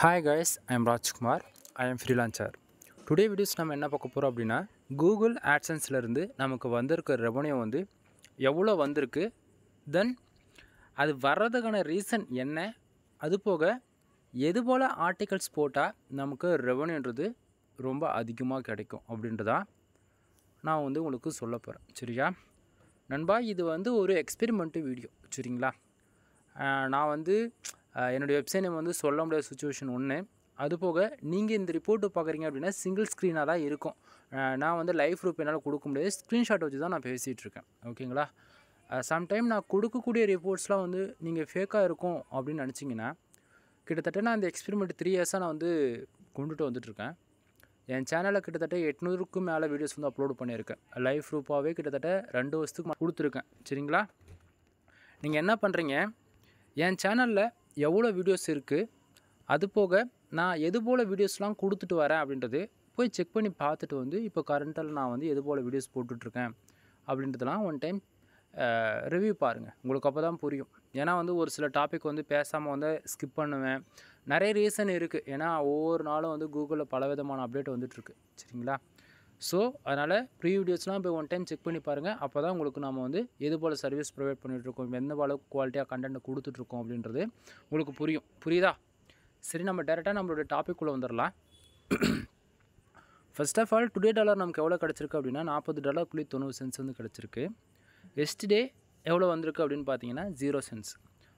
Hi guys, I am Rajkumar. I am freelancer. Today videos நம்ம என்ன பார்க்க போறோம் அப்படினா Google AdSenseல இருந்து நமக்கு வந்திருக்க ரெவென்யூ வந்து எவ்வளவு வந்திருக்கு தென் அது வர்றதுக்கான ரீசன் என்ன அது போக எது போல ஆர்டிகல்ஸ் போட்டா நமக்கு ரெவென்யூன்றது ரொம்ப அதிகமா கிடைக்கும் அப்படின்றதா நான் வந்து உங்களுக்கு சொல்ல போறேன். சரியா? நண்பா இது வந்து ஒரு எக்ஸ்பெரிமெண்ட் வீடியோ. சரிங்களா? நான் வந்து என்னோட வெப்சைட் நேம் வந்து சொல்ல முடியாத சிச்சுவேஷன் ஒன்று. அதுபோக நீங்கள் இந்த ரிப்போர்ட்டு பார்க்குறீங்க அப்படின்னா சிங்கிள் ஸ்க்ரீனாக தான் இருக்கும். நான் வந்து லைவ் ப்ரூஃப் என்னால் கொடுக்க முடியாது. ஸ்க்ரீன்ஷாட் வச்சு தான் நான் பேசிகிட்டு இருக்கேன். ஓகேங்களா? சம்டைம் நான் கொடுக்கக்கூடிய ரிப்போர்ட்ஸ்லாம் வந்து நீங்கள் ஃபேக்காக இருக்கும் அப்படின்னு நினச்சிங்கன்னா கிட்டத்தட்ட நான் இந்த எக்ஸ்பெரிமெண்ட் 3 இயர்ஸாக நான் வந்து கொண்டுட்டு வந்துட்டுருக்கேன். என் சேனலில் கிட்டத்தட்ட 800க்கும் மேலே வீடியோஸ் வந்து அப்லோட் பண்ணியிருக்கேன். லைவ் ப்ரூஃபாகவே கிட்டத்தட்ட 2 வருஷத்துக்கு கொடுத்துருக்கேன். சரிங்களா? நீங்கள் என்ன பண்ணுறீங்க, என் சேனலில் எவ்வளோ வீடியோஸ் இருக்குது, அது போக நான் எது போல் வீடியோஸ்லாம் கொடுத்துட்டு வரேன் அப்படின்றது போய் செக் பண்ணி பார்த்துட்டு வந்து இப்போ கரண்ட்டில் நான் வந்து எது போல் வீடியோஸ் போட்டுட்ருக்கேன் அப்படின்றதெல்லாம் ஒன் டைம் ரிவ்யூ பாருங்கள். உங்களுக்கு அப்போ தான் புரியும். ஏன்னா வந்து ஒரு சில டாபிக் வந்து பேசாமல் வந்து ஸ்கிப் பண்ணுவேன். நிறைய ரீசன் இருக்குது. ஏன்னா ஒவ்வொரு நாளும் வந்து கூகுளில் பல விதமான அப்டேட் வந்துட்டுருக்கு. சரிங்களா? ஸோ அதனால் ப்ரீ வீடியோஸ்லாம் போய் ஒன் டைம் செக் பண்ணி பாருங்கள். அப்போ தான் உங்களுக்கு நம்ம வந்து எது போல் சர்வீஸ் ப்ரொவைட் பண்ணிகிட்ருக்கோம், எந்த அளவுக்கு குவாலிட்டியாக கண்டென்ட் கொடுத்துட்ருக்கோம் அப்படின்றது உங்களுக்கு புரியும். புரியுதா? சரி, நம்ம டேரெக்டாக நம்மளோட டாபிக்குள்ளே வந்துடலாம். First of all today dollar நமக்கு எவ்வளோ கிடச்சிருக்கு அப்படின்னா $40.90 வந்து கிடச்சிருக்கு. எஸ்டே எவ்வளோ வந்திருக்கு அப்படின்னு பார்த்தீங்கன்னா 0 சென்ட்ஸ்.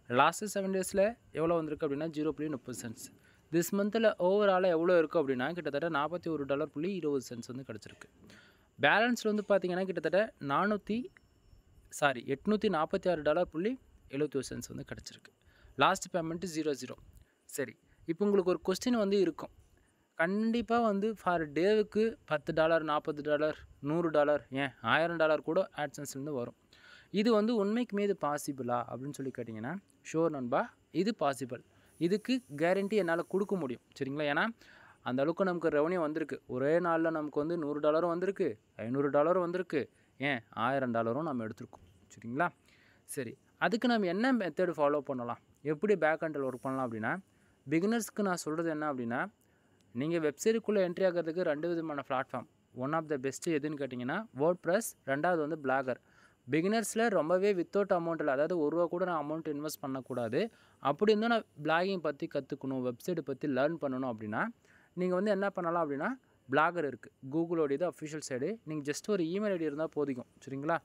லாஸ்ட்டு 7 டேஸில் எவ்வளோ வந்திருக்கு அப்படின்னா 0.30 திஸ் மந்தில் ஓவராலாக எவ்வளோ இருக்குது அப்படின்னா கிட்டத்தட்ட $41.20 வந்து கிடச்சிருக்கு. பேலன்ஸில் வந்து பார்த்திங்கன்னா கிட்டத்தட்ட $846.71 வந்து கிடச்சிருக்கு. Last payment 00. சரி, இப்போ உங்களுக்கு ஒரு கொஸ்டின் வந்து இருக்கும். கண்டிப்பாக வந்து ஃபார் டேவுக்கு $10, $40, $100, ஏன் $1000 கூட ஆட்சன்ஸ்லேருந்து வரும். இது வந்து உண்மைக்குமே இது பாசிபிளா அப்படின்னு சொல்லி கேட்டிங்கன்னா ஷோர் நண்பா, இது பாசிபிள். இதுக்கு கேரண்டி என்னால் கொடுக்க முடியும். சரிங்களா? ஏன்னா அந்த அளவுக்கு நமக்கு ரெவன்யூ வந்திருக்கு. ஒரே நாளில் நமக்கு வந்து $100 வந்திருக்கு, $500 வந்திருக்கு, ஏன் $1000 நம்ம எடுத்துருக்கோம். சரிங்களா? சரி, அதுக்கு நம்ம என்ன மெத்தடு ஃபாலோ பண்ணலாம், எப்படி பேக் ஹண்டில் ஒர்க் பண்ணலாம் அப்படின்னா பிகினர்ஸ்க்கு நான் சொல்கிறது என்ன அப்படின்னா நீங்கள் வெப்சைட்டுக்குள்ளே என்ட்ரி ஆகிறதுக்கு 2 விதமான platform. One of the best எதுன்னு கேட்டிங்கன்னா WordPress, ரெண்டாவது வந்து பிளாகர். பிகினர்ஸில் ரொம்பவே வித்தவுட் அமௌண்ட்டில், அதாவது ₹1 கூட நான் அமௌண்ட் இன்வெஸ்ட் பண்ணக்கூடாது. அப்படி இருந்தும் நான் பிளாகிங் பற்றி கற்றுக்கணும், வெப்சைட்டை பற்றி லேர்ன் பண்ணணும் அப்படின்னா நீங்கள் வந்து என்ன பண்ணலாம் அப்படின்னா பிளாகர் இருக்குது. கூகுளோடையது அஃபிஷியல் சைடு. நீங்கள் ஜஸ்ட் ஒரு இமெயில் ஐடி இருந்தால் போதிக்கும். சரிங்களா?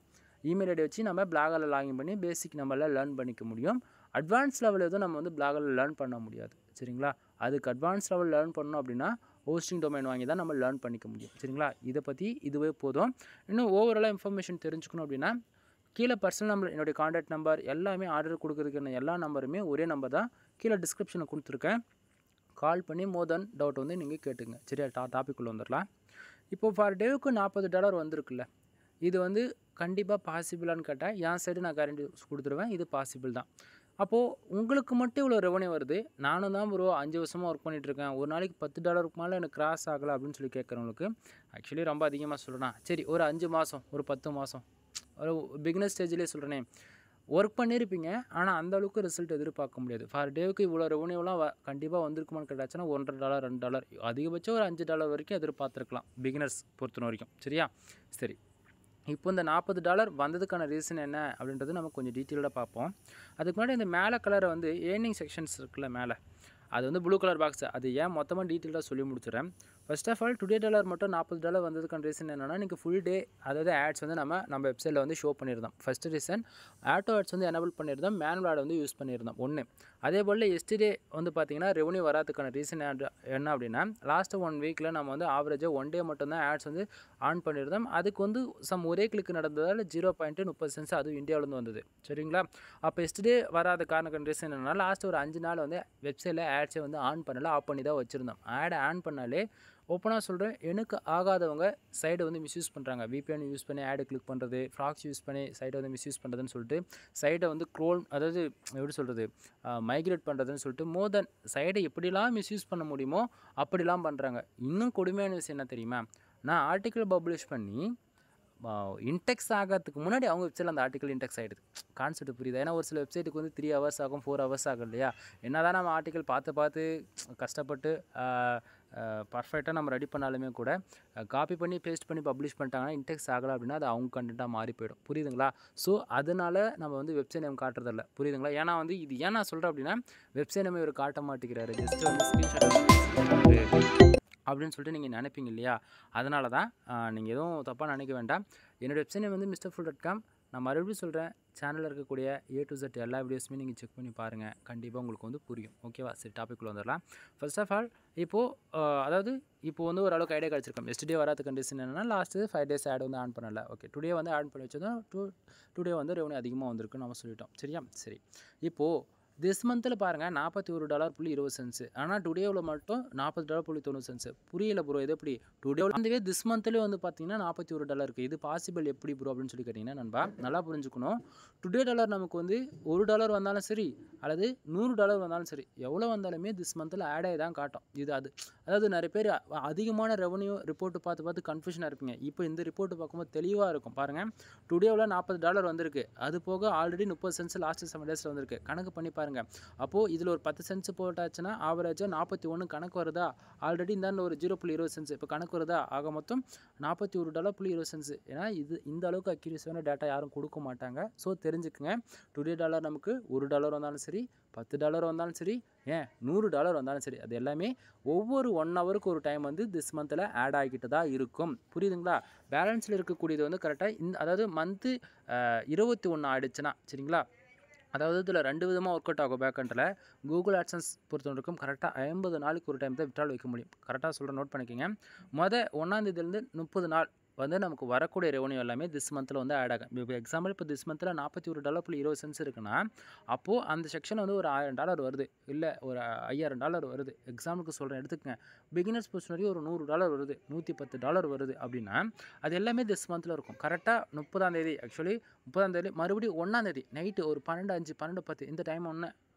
இமெயில் ஐடி வச்சு நம்ம பிளாகரில் லாகின் பண்ணி பேசிக் நம்மளால் லேர்ன் பண்ணிக்க முடியும். அட்வான்ஸ் லெவல் எதுவும் நம்ம வந்து பிளாகரில் லேர்ன் பண்ண முடியாது. சரிங்களா? அதுக்கு அட்வான்ஸ் லெவல் லேர்ன் பண்ணணும் அப்படின்னா ஹோஸ்டிங் டொமைன் வாங்கி தான் நம்ம லேர்ன் பண்ணிக்க முடியும். சரிங்களா? இதை பற்றி இதுவே போதும். இன்னும் ஓவராலாக இன்ஃபர்மேஷன் தெரிஞ்சுக்கணும் அப்படின்னா கீழே பர்சனல் நம்பர், என்னுடைய கான்டாக்ட் நம்பர் எல்லாமே ஆர்டர் கொடுக்குறதுக்கான எல்லா நம்பருமே ஒரே நம்பர் தான் கீழே டிஸ்கிரிப்ஷனில் கொடுத்துருக்கேன். கால் பண்ணி மோர் தென் டவுட் வந்து நீங்கள் கேட்டுங்க. சரியா? டாப்பிக்குள்ளே வந்துடலாம். இப்போது ஃபார் டேவுக்கு $40 வந்திருக்குல்ல, இது வந்து கண்டிப்பாக பாசிபிளான்னு கேட்டால் என் சைடு நான் கேரண்டி கொடுத்துருவேன். இது பாசிபிள் தான். அப்போது உங்களுக்கு மட்டும் இவ்வளோ ரெவன்யூ வருது, நானும் தான் ப்ரோ 5 வருஷமாக ஒர்க் பண்ணிகிட்ருக்கேன், ஒரு நாளைக்கு $10 மேலே எனக்கு கிராஸ் ஆகலை அப்படின்னு சொல்லி கேட்குறவங்களுக்கு ஆக்சுவலி ரொம்ப அதிகமாக சொல்லணும். சரி, ஒரு 5 மாதம், ஒரு 10 மாதம், ஒரு பிகினர் ஸ்டேஜ்லேயே சொல்கிறேனே, ஒர்க் பண்ணியிருப்பீங்க. ஆனால் அந்த அளவுக்கு ரிசல்ட் எதிர்பார்க்க முடியாது. ஃபார் டேவுக்கு இவ்வளோ ரெவன்யூலாம் கண்டிப்பாக வந்திருக்குமான்னு கேட்டாச்சுன்னா $1.50, $2, அதிகபட்சம் ஒரு $5 வரைக்கும் எதிர்பார்த்துருக்கலாம் பிகினர்ஸ் பொறுத்த வரைக்கும். சரியா? சரி, இப்போ இந்த $40 வந்ததுக்கான ரீசன் என்ன அப்படின்றது நம்ம கொஞ்சம் டீட்டெயில்டாக பார்ப்போம். அதுக்கு முன்னாடி இந்த மேலே கலரை வந்து ஏர்னிங் செக்ஷன்ஸ் இருக்குல்ல மேலே, அது வந்து ப்ளூ கலர் பாக்ஸ், அது ஏன் மொத்தமாக டீட்டெயிலாக சொல்லி முடிச்சிடறேன். First of all today dollar மட்டும் $40 வந்ததுக்கான ரீசன் என்னென்னா இன்றைக்கி ஃபுல் டே அதாவது ஆட்ஸ் வந்து நம்ம வெப்சைட்டில் வந்து ஷோ பண்ணியிருந்தோம். ஃபஸ்ட்டு ரீசன் ஆட்டோ ஆட்ஸ் வந்து எனபிள் பண்ணியிருந்தோம், மேனுவல் ஆட் வந்து யூஸ் பண்ணியிருந்தோம் ஒன்று. அதே போல் எஸ்டே வந்து பார்த்திங்கன்னா ரெவன்யூ வராதுக்கான ரீசன் என்ன அப்படின்னா லாஸ்ட்டு 1 வீக்கில் நம்ம வந்து ஆவரேஜாக 1 டே மட்டும்தான் ஆட்ஸ் வந்து ஆன் பண்ணியிருந்தோம். அதுக்கு வந்து ஒரே கிளிக் நடந்ததால் 0.30 அதுவும் இந்தியாவிலேருந்து வந்தது. சரிங்களா? அப்போ எஸ்டே வராத காரணக்கான ரீசன் என்னென்னா லாஸ்ட்டு ஒரு 5 நாள் வந்து வெப்சைட்டில் ஆட்ஸை வந்து ஆன் பண்ணலை, ஆஃப் பண்ணி தான் வச்சுருந்தோம். ஆட் ஆன் பண்ணாலே ஓப்பனாக சொல்கிறேன், எனக்கு ஆகாதவங்க சைடை வந்து மிஸ்யூஸ் பண்ணுறாங்க. VPN யூஸ் பண்ணி ஆடு கிளிக் பண்ணுறது, ஃப்ராக்ஸ் யூஸ் பண்ணி சைடை வந்து மிஸ்யூஸ் பண்ணுறதுன்னு சொல்லிட்டு சைடை வந்து அதாவது எப்படி சொல்கிறது, மைக்ரேட் பண்ணுறதுன்னு சொல்லிட்டு மோர் தென் சைடை எப்படிலாம் மிஸ்யூஸ் பண்ண முடியுமோ அப்படிலாம் பண்ணுறாங்க. இன்னும் கொடுமையான விஷயம் என்ன தெரியுமா, நான் ஆர்டிக்கிள் பப்ளிஷ் பண்ணி இன்டெக்ஸ் ஆகிறதுக்கு முன்னாடி அவங்க வெப்சைட்டில் அந்த ஆர்டிக்கல் இன்டெக்ஸ் ஆகிடுது. கான்செப்ட் புரியுது. ஏன்னா ஒரு சில வெப்சைட்டுக்கு வந்து 3 hours ஆகும், 4 hours ஆகும் இல்லையா? என்ன தான் நம்ம ஆர்டிக்கல் பார்த்து கஷ்டப்பட்டு பர்ஃபெக்டாக நம்ம ரெடி பண்ணாலுமே கூட காப்பி பண்ணி பேஸ்ட் பண்ணி பப்ளிஷ் பண்ணிட்டாங்கன்னா இன்டெக்ஸ் ஆகலை அப்படின்னா அது அவங்க கண்டென்ட்டாக மாறி போயிடும். புரியுதுங்களா? ஸோ அதனால் நம்ம வந்து வெப்சைட் நேம் காட்டுறதில்ல. புரியுதுங்களா? ஏன்னா வந்து இது ஏன் நான் சொல்கிறேன் அப்படின்னா, வெப்சைட் நேம் இவர் காட்ட மாட்டேங்கிறாரு, ஜஸ்ட் வந்து ஸ்க்ரீன்ஷாட் அப்படின்னு சொல்லிட்டு நீங்கள் நினைப்பீங்க இல்லையா? அதனால தான் நீங்கள் எதுவும் தப்பாக நினைக்க வேண்டாம். என்னோடய வெப்சைட் நேம் வந்து mrfull.com. நான் மறுபடியும் சொல்கிறேன், சேனலில் இருக்கக்கூடிய A to Z எல்லா வீடியோஸுமே நீங்கள் செக் பண்ணி பாருங்கள். கண்டிப்பாக உங்களுக்கு வந்து புரியும். ஓகேவா? சரி, டாபிக்குள்ளே வந்துடலாம். ஃபர்ஸ்ட் ஆஃப் ஆல் இப்போது வந்து ஓரளவுக்கு ஐடியா கிடச்சிருக்கோம். எஸ்டே வராத கண்டிஷன் என்னென்னா லாஸ்ட்டு 5 days ஆட் வந்து ஆன் பண்ணலை. ஓகே, டுடே வந்து ஆட் பண்ணி வச்சதும் டுடே வந்து ரெவன்யூ அதிகமாக வந்திருக்குன்னு நம்ம சொல்லிட்டோம். சரியா? சரி, இப்போது திஸ் மந்தில் பாருங்கள் $41.20. ஆனால் டுடேவில் மட்டும் $40.90. புரியல ப்ரோ, இது எப்படி? டுடேவில் வந்துவே திஸ் மந்த்லேயே வந்து பார்த்தீங்கன்னா $41 இருக்குது. இது பாசிபிள் எப்படி ப்ரோ அப்படின்னு சொல்லி கேட்டிங்கன்னா நண்பா, நல்லா புரிஞ்சுக்கணும். டுடே டாலர் நமக்கு வந்து $1 வந்தாலும் சரி அல்லது $100 வந்தாலும் சரி, எவ்வளோ வந்தாலுமே திஸ் மந்தில் ஆட் ஆகி தான் காட்டும். அதாவது நிறைய பேர் அதிகமான ரெவன்யூ ரிப்போர்ட்டு பார்த்து கன்ஃபியூஷனாக இருப்பீங்க. இப்போ இந்த ரிப்போர்ட்டு பார்க்கும்போது தெளிவாக இருக்கும். பாருங்கள், டுடேவில் $40 வந்திருக்கு. அது போக ஆல்ரெடி 30 cents லாஸ்ட் 7 daysல வந்திருக்கு. கணக்கு பண்ணி பாருங்கள். அப்போது இதில் ஒரு 10 cents போட்டாச்சுன்னா ஆவரேஜாக 41 கணக்கு வருதா? ஆல்ரெடி இந்த ஒரு 0.20 cents இப்போ கணக்கு வருதா? ஆக மொத்தம் $41.20. ஏன்னா இந்த அளவுக்கு அக்யூரேசியான டேட்டா யாரும் கொடுக்க மாட்டாங்க. ஸோ தெரிஞ்சுக்குங்க, டுடே டாலர் நமக்கு $1 வந்தாலும் சரி, $10 வந்தாலும் சரி, ஏன் $100 வந்தாலும் சரி, அது எல்லாமே ஒவ்வொரு 1 hourக்கு ஒரு டைம் வந்து திஸ் மந்தில் ஆட் ஆகிட்டு தான் இருக்கும். புரியுதுங்களா? பேலன்ஸில் இருக்கக்கூடியது வந்து கரெக்டாக அதாவது மந்த்து 21 ஆகிடுச்சுன்னா, சரிங்களா? அதாவது இதில் 2 விதமாக ஒர்க் அவுட் ஆகும். பேக்கெண்டில் கூகுள் ஆட்சன்ஸ் பொறுத்தவரைக்கும் கரெக்டாக 50 நாளுக்கு ஒரு டைம் தான் விட்ரால் வைக்க முடியும். கரெக்டாக சொல்கிறேன், நோட் பண்ணிக்கோங்க. 1 தேதியிலேருந்து 30 நாள் வந்து நமக்கு வரக்கூடிய ரெவன்யூ எல்லாமே திஸ் மந்தில் வந்து ஆட் ஆகும். இப்போ எக்ஸாம்பிள் இப்போ திஸ் மந்தில் $41.20 இருக்குன்னா, அப்போது அந்த செக்ஷன் வந்து ஒரு $1000 வருது, இல்லை ஒரு $5000 வருது. எக்ஸாம்பிளுக்கு சொல்கிறேன், எடுத்துக்கங்க. பிகினர்ஸ் பொறுத்த வரைக்கும் ஒரு $100 வருது, $110 வருது அப்படின்னா அது எல்லாமே திஸ் மந்தில் இருக்கும். கரெக்டாக 30ஆம் தேதி, ஆக்சுவலி 30ஆம் தேதி மறுபடியும் 1ஆம் தேதி நைட்டு ஒரு 12:05 12:10 இந்த டைம்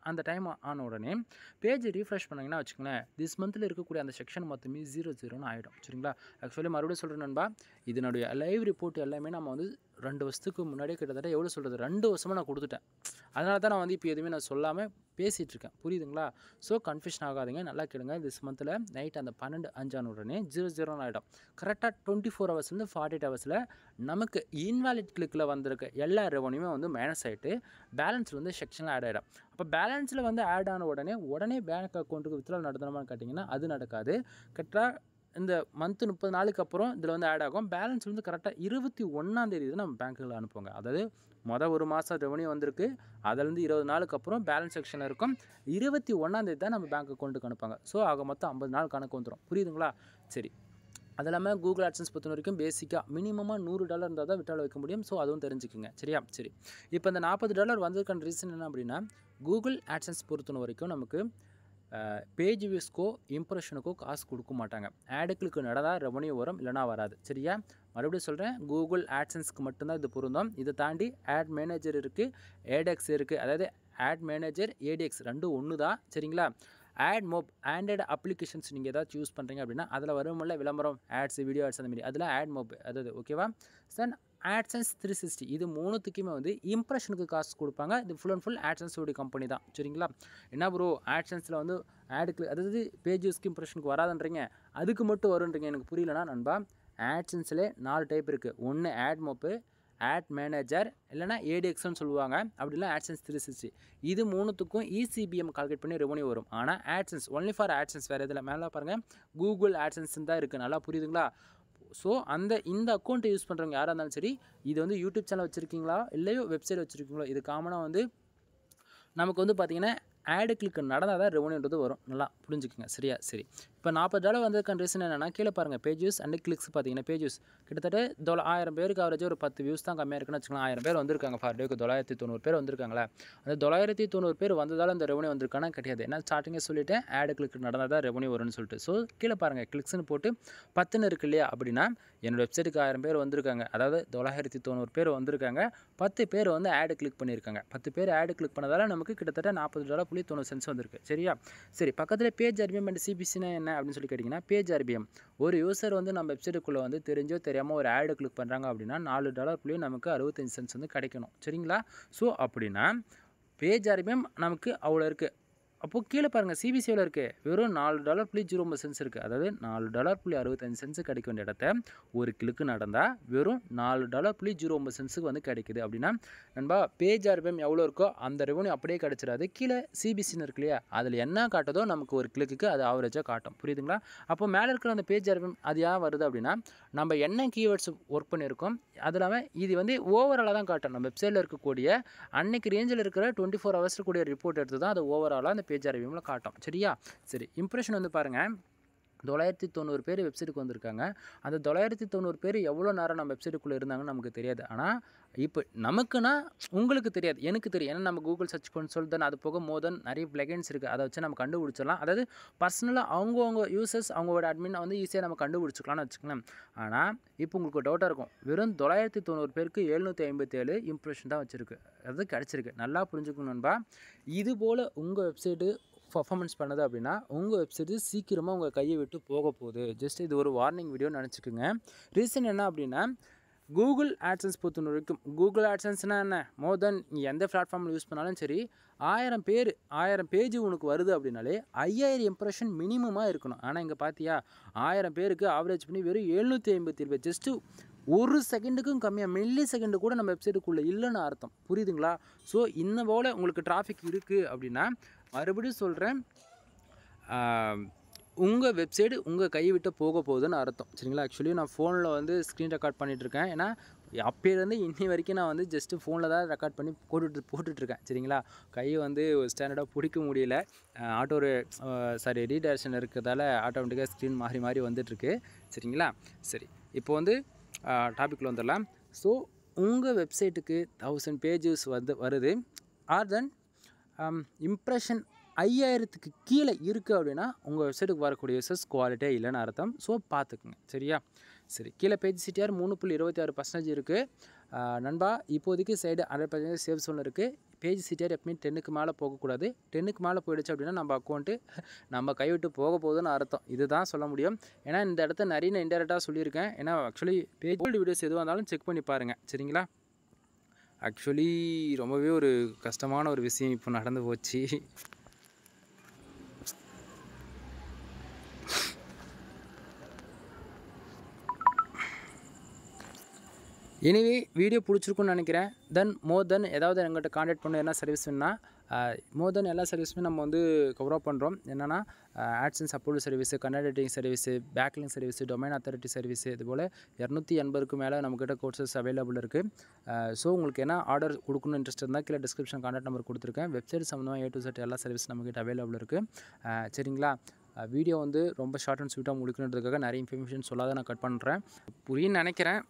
அந்த டைம் ஆன உடனே பேஜ் ரீஃப்ரெஷ் பண்ணிங்கன்னா வச்சுக்கோங்களேன், திஸ் மந்தில் இருக்கக்கூடிய அந்த செக்ஷன் மொத்தமே 00 ஆகிடும். சரிங்களா? ஆக்சுவலி மறுபடியும் சொல்கிறேன் நண்பா, இதனுடைய லைவ் ரிப்போர்ட் எல்லாமே நம்ம வந்து 2 வருஷத்துக்கு முன்னாடியே கிட்டத்தட்ட எவ்வளோ சொல்கிறது 2 வருஷமாக நான் கொடுத்துட்டேன். அதனால தான் நான் வந்து இப்போ எதுவுமே நான் சொல்லாமல் பேசிகிட்டு இருக்கேன். புரியுதுங்களா? ஸோ கன்ஃபியூஷன் ஆகாதீங்க, நல்லா கேளுங்க. திஸ் மந்தில் நைட் அந்த 12:05 ஆன உடனே 00 ஆகிடும். கரெக்டாக 24 ஹவர்ஸ்லேருந்து 48 ஹவர்ஸில் நமக்கு இன்வாலிட் கிளிக்கில் வந்திருக்க எல்லா ரெவன்யூமே வந்து மைனஸ் ஆகிட்டு பேலன்ஸில் வந்து செக்ஷனில் ஆட் ஆகிடும். அப்போ பேலன்ஸில் வந்து ஆட் ஆன உடனே பேங்க் அக்கௌண்ட்டுக்கு வித்ட்ரால் நடத்தணுமான்னு கேட்டிங்கன்னா அது நடக்காது. கரெக்டாக இந்த மந்த்து 30 நாளுக்கு அப்புறம் இதில் வந்து ஆட் ஆகும். பேலன்ஸ் வந்து கரெக்டாக 21ஆம் தேதி தான் நம்ம பேங்க்கில் அனுப்புவாங்க. அதாவது ஒரு மாதம் ரெவன்யூ வந்திருக்கு, அதுலேருந்து 20 நாளுக்கு அப்புறம் பேலன்ஸ் செக்ஷனில் இருக்கும். 21ஆம் தேதி தான் நம்ம பேங்க் அக்கௌண்ட்டுக்கு அனுப்பாங்க. ஸோ ஆக மொத்தம் 50 நாள் கணக்கு வந்துடும். புரியுதுங்களா? சரி, அது இல்லாமல் கூகுள் ஆட்சன்ஸ் பொறுத்த வரைக்கும் பேசிக்காக மினிமமாக $100 இருந்தால் தான் விட்ரால் வைக்க முடியும். ஸோ அதுவும் தெரிஞ்சுக்குங்க. சரியா? சரி, இப்போ இந்த $40 வந்ததுக்கான ரீசன் என்ன அப்படின்னா, கூகுள் ஆட்சன்ஸ் பொறுத்த வரைக்கும் நமக்கு பேஜ் வியூஸ்க்கோ இம்ப்ரெஷனுக்கோ காசு கொடுக்க மாட்டாங்க. ஆடுகளுக்கு நடந்தால் ரெவன்யூ வரும், இல்லைனா வராது. சரியா? மறுபடியும் சொல்கிறேன், கூகுள் ஆட்சன்ஸ்க்கு மட்டும்தான் இது பொருந்தும். இதை தாண்டி ஆட் மேனேஜர் இருக்குது, ஏடெக்ஸ் இருக்குது. அதாவது ஆட் மேனேஜர், ஏடிஎக்ஸ் ரெண்டும் ஒன்று தான். சரிங்களா? ஆட் மோப் ஆண்ட்ராய்டு அப்ளிகேஷன்ஸ் நீங்கள் ஏதாச்சும் யூஸ் பண்ணுறீங்க அப்படின்னா அதில் வரும்ல விளம்பரம், ஆட்ஸ், வீடியோ ஆட்ஸ், அந்த மாதிரி அதில் ஆட் மோப் அதாவது ஓகேவா. தென் ஆட்சன்ஸ் 360 இது மூணுத்துக்குமே வந்து இம்ப்ரெஷனுக்கு காசு கொடுப்பாங்க. இது ஃபுல் அண்ட் ஃபுல் ஆட்சன்ஸோடைய கம்பெனி தான். சரிங்களா? என்ன ப்ரோ ஆட்சன்ஸில் வந்து ஆடுக்கு அதாவது பேஜஸ்க்கு இம்ப்ரெஷனுக்கு வராதுன்றீங்க, அதுக்கு மட்டும் வருன்றீங்க, எனக்கு புரியலனா நண்பா. ஆட்சன்ஸில் 4 டைப் இருக்குது. ஒன்று ஆட் மோப்பு, ஆட் மேனேஜர், இல்லைனா ஏடிஎக்ஸ்ன்னு சொல்லுவாங்க, அப்படி இல்லை ஆட்சன்ஸ் 360. இது மூணுத்துக்கும் இசிபிஎம் கால்குலேட் பண்ணி ரெவன்யூ வரும். ஆனால் ஆட்சன்ஸ் ஒன்லி ஃபார் ஆட்சன்ஸ், வேறு இதில் மேலே பாருங்கள் கூகுள் ஆட்சன்ஸ் தான் இருக்குது. நல்லா புரியுதுங்களா? ஸோ இந்த அக்கௌண்ட்டை யூஸ் பண்ணுறவங்க யாராக இருந்தாலும் சரி, இது வந்து யூடியூப் சேனல் வச்சுருக்கீங்களா இல்லையோ வெப்சைட் வச்சுருக்கீங்களோ, இது காமனாக வந்து நமக்கு வந்து பார்த்திங்கன்னா ஆடு கிளிக் நடந்தால் தான் ரெவன்யூன்றது வரும். நல்லா புரிஞ்சுக்குங்க. சரியா? சரி, இப்போ $40 வந்ததுக்கான ரீசன் என்னென்னா, கீழே பாருங்கள் பேஜஸ் அண்ட் கிளிக்ஸ் பார்த்தீங்கன்னா பேஜஸ் கிட்டத்தட்ட 1000 பேருக்கு ஆவரேஜ் ஒரு 10 வியூஸ் தான் கம்மியாக இருக்குன்னு வச்சுக்கலாம். 1000 பேர் வந்திருக்காங்க ஃபார் டேக்கு, 990 பேர் வந்திருக்காங்களா? அந்த 990 பேர் வந்ததால் அந்த ரெவன்யூ வந்திருக்கானா? கிடையாது. ஏன்னா ஸ்டார்டிங்கே சொல்லிவிட்டேன், ஆடு கிளிக் நடந்தால் தான் ரெவன்யூ வரும்னு சொல்லிட்டு. ஸோ கீழே பாருங்கள் கிளிக்ஸ்னு போட்டு 10ன்னு இருக்கு இல்லையா? அப்படின்னா என்னோடய வெப்சைட்டுக்கு 1000 பேர் வந்திருக்காங்க, அதாவது 990 பேர் வந்திருக்காங்க. 10 பேர் வந்து ஆடு கிளிக் பண்ணியிருக்காங்க. 10 பேர் ஆடு கிளிக் பண்ணதால் நமக்கு கிட்டத்தட்ட $40.90 வந்திருக்கு. சரியா? சரி, பக்கத்தில் பேஜ் அட்மின் அண்ட் சிபிசினா என்ன? என்ன அப்படின்னு சொல்லி கேட்டிங்கன்னா பேஜ் ஆர்பிஎம். ஒரு யூசர் வந்து நம்ம வெப்சைட்டுக்குள்ளே வந்து தெரிஞ்சோ தெரியாமல் ஒரு ஆடு கிளிக் பண்ணுறாங்க அப்படின்னா $4 நமக்கு 65 சென்ட்ஸ் வந்து கிடைக்கணும். சரிங்களா? ஸோ அப்படின்னா பேஜ் ஆர்பிஎம் நமக்கு அவ்வளோ இருக்குது. அப்போது கீழே பாருங்கள் சிபிசி எவ்வளோ இருக்குது, வெறும் $4.09 இருக்குது. அதாவது $4.65 கிடைக்க வேண்டிய இடத்த ஒரு கிளிக்கு நடந்தால் வெறும் $4.09 வந்து கிடைக்குது. அப்படின்னா நண்பா பேஜ் ஆர்பிஎம் எவ்வளோ இருக்கோ அந்த ரெவன்யூ அப்படியே கிடச்சிடாது. கீழே சிபிசின்னு இருக்கு இல்லையா, அதில் என்ன காட்டுதோ நமக்கு ஒரு கிளிக்கு அது ஆவரேஜாக காட்டும். புரியுதுங்களா? அப்போ மேலே இருக்கிற அந்த பேஜ் ஆர்பிஎம் அது ஏன் வருது அப்படின்னா நம்ம என்ன கீவேர்ட்ஸ் ஒர்க் பண்ணியிருக்கோம், அது இல்லாமல் இது வந்து ஓவராலாக தான் காட்டும். நம்ம வெப்சைட்டில் இருக்கக்கூடிய அன்னைக்கு ரேஞ்சில் இருக்கிற 24 ஹவர்ஸ் கூடிய ரிப்போர்ட் எடுத்து தான் அது ஓவராலாக அந்த பேஜ் ஆர்பிஎம்ல காட்டும். சரியா? சரி, இம்ப்ரெஷன் வந்து பாருங்கள், 990 பேர் வெப்சைட்டுக்கு வந்திருக்காங்க. அந்த 990 பேர் எவ்வளோ நேரம் நம்ம வெப்சைட்டுக்குள்ளே இருந்தாங்கன்னு நமக்கு தெரியாது. ஆனால் இப்போ நமக்குன்னா உங்களுக்கு தெரியாது, எனக்கு தெரியும். ஏன்னா நம்ம கூகுள் சர்ச் கன்சோல் தான், அது போக நிறைய பிளகன்ஸ் இருக்குது. அதை வச்சு நம்ம கண்டுபிடிச்சிடலாம். அதாவது பர்சனலாக அவங்கவுங்க யூசர்ஸ் அவங்களோட அட்மின் வந்து ஈஸியாக நம்ம கண்டுபிடிச்சிக்கலாம்னு வச்சுக்கலாம். ஆனால் இப்போ உங்களுக்கு டவுட்டாக இருக்கும், வெறும் 990 பேருக்கு 757 இம்ப்ரெஷன் தான் வச்சுருக்கு, அது கிடச்சிருக்கு. நல்லா புரிஞ்சுக்கணும் நண்பா. இது போல் உங்கள் வெப்சைட்டு பர்ஃபார்மன்ஸ் பண்ணுது அப்படின்னா உங்கள் வெப்சைட்டு சீக்கிரமாக உங்கள் கையை விட்டு போக போகுது. ஜஸ்ட் இது ஒரு வார்னிங் வீடியோன்னு நினச்சிக்கோங்க. ரீசன் என்ன அப்படின்னா கூகுள் ஆட்சன்ஸ் பொறுத்த வரைக்கும், கூகுள் ஆட்சன்ஸ்னால் என்ன, நீ எந்த பிளாட்ஃபார்மில் யூஸ் பண்ணாலும் சரி 1000 பேஜ் உனக்கு வருது அப்படின்னாலே 5000 இம்ப்ரெஷன் மினிமமாக இருக்கணும். ஆனால் இங்கே பார்த்தியா 1000 பேருக்கு ஆவரேஜ் பண்ணி வெறும் 757, ஜஸ்ட்டு ஒரு செகண்டுக்கும் கம்மியாக, மில்லி செகண்டு கூட நம்ம வெப்சைட்டுக்குள்ளே இல்லைன்னு அர்த்தம். புரியுதுங்களா? ஸோ இன்னும் போல் உங்களுக்கு டிராஃபிக் இருக்குது அப்படின்னா மறுபடியும் சொல்கிறேன், உங்கள் வெப்சைட்டு உங்கள் கை விட்டு போக போகுதுன்னு அர்த்தம். சரிங்களா? ஆக்சுவலி நான் ஃபோனில் வந்து ஸ்க்ரீன் ரெக்கார்ட் பண்ணிகிட்ருக்கேன். ஏன்னா அப்போலேருந்து இன்னி வரைக்கும் நான் வந்து ஜஸ்ட்டு ஃபோனில் தான் ரெக்கார்ட் பண்ணி போட்டுட்ருக்கேன். சரிங்களா? கை வந்து ஸ்டாண்டர்டாக பிடிக்க முடியல. ரீடைரக்ஷன் இருக்கிறதால ஆட்டோமேட்டிக்காக ஸ்க்ரீன் மாறி வந்துட்டுருக்கு. சரிங்களா? சரி, இப்போ வந்து டாபிக்கில் வந்துடலாம். ஸோ உங்கள் வெப்சைட்டுக்கு 1000 பேஜஸ் வருது, ஆர் தென் இம்ப்ரெஷன் 5000க்கு கீழே இருக்குது அப்படின்னா உங்கள் வெப்சைட்டுக்கு வரக்கூடிய யூசர்ஸ் குவாலிட்டியாக இல்லைன்னு அர்த்தம். ஸோ பார்த்துக்குங்க. சரியா? சரி, கீழே பேஜ் சிடிஆர் 3.26% இருக்குது நண்பா. இப்போதைக்கு சைடு 100% சேவ் சோன் இருக்குது. பேஜ் சிடிஆர் எப்பவுமே 10க்கு மேலே போகக்கூடாது. 10க்கு மேலே போயிடுச்சு அப்படின்னா நம்ம அக்கௌண்ட்டு நம்ம கைவிட்டு போக போகுதுன்னு அர்த்தம். இதுதான் சொல்ல முடியும். ஏன்னா இந்த இடத்த நிறைய நான் இன்டெரக்டாக சொல்லியிருக்கேன். ஏன்னா ஆக்சுவலி பேஜ் ஓல்டு வீடியோஸ் எதுவாக இருந்தாலும் செக் பண்ணி பாருங்கள். சரிங்களா? ஆக்சுவலி ரொம்பவே ஒரு கஷ்டமான ஒரு விஷயம் இப்போ நடந்து போச்சு. எனிவே வீடியோ பிடிச்சிருக்குன்னு நினைக்கிறேன். தென் ஏதாவது எங்கள்கிட்ட காண்டாக்ட் பண்ண என்ன சர்வீஸ் வேணுன்னா எல்லா சர்வீஸுமே நம்ம வந்து கவர் அப் பண்ணுறோம். என்னென்னா AdSense approval service, content writing service, backlink service, domain authority service, இதுபோல் 280க்கு மேலே நம்மக்கிட்ட கோர்சஸ் அவைலபிள் இருக்குது. ஸோ உங்களுக்கு என்ன ஆர்டர் கொடுக்கணும்னு இன்ட்ரெஸ்ட் இருந்தால் கீழே டிஸ்கிரிப்ஷன் காண்டாக்ட் நம்பர் கொடுத்துருக்கேன். வெப்சைட் சம்மந்தமாக A to Z எல்லா சர்வீஸ் நம்மக்கிட்ட அவைலபிள் இருக்குது. சரிங்களா? வீடியோ வந்து ரொம்ப ஷார்ட் அண்ட் ஸ்வீட்டாக முடிக்கணுன்றதுக்காக நிறைய இன்ஃபர்மேஷன் சொல்லாத நான் கட் பண்ணுறேன். புரியுன்னு நினைக்கிறேன்.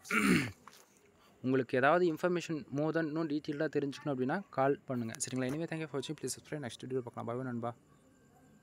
உங்களுக்கு ஏதாவது இன்ஃபர்மேஷன் இன்னும் டீட்டெயிலாக தெரிஞ்சுக்கணும் அப்படின்னா கால் பண்ணுங்கள். சரிங்களா? எனிவே தேங்க்யூ ஃபார் வாட்சிங். Please subscribe. நெக்ஸ்ட் வீடியோ பார்க்கலாம். பாய் நண்பா.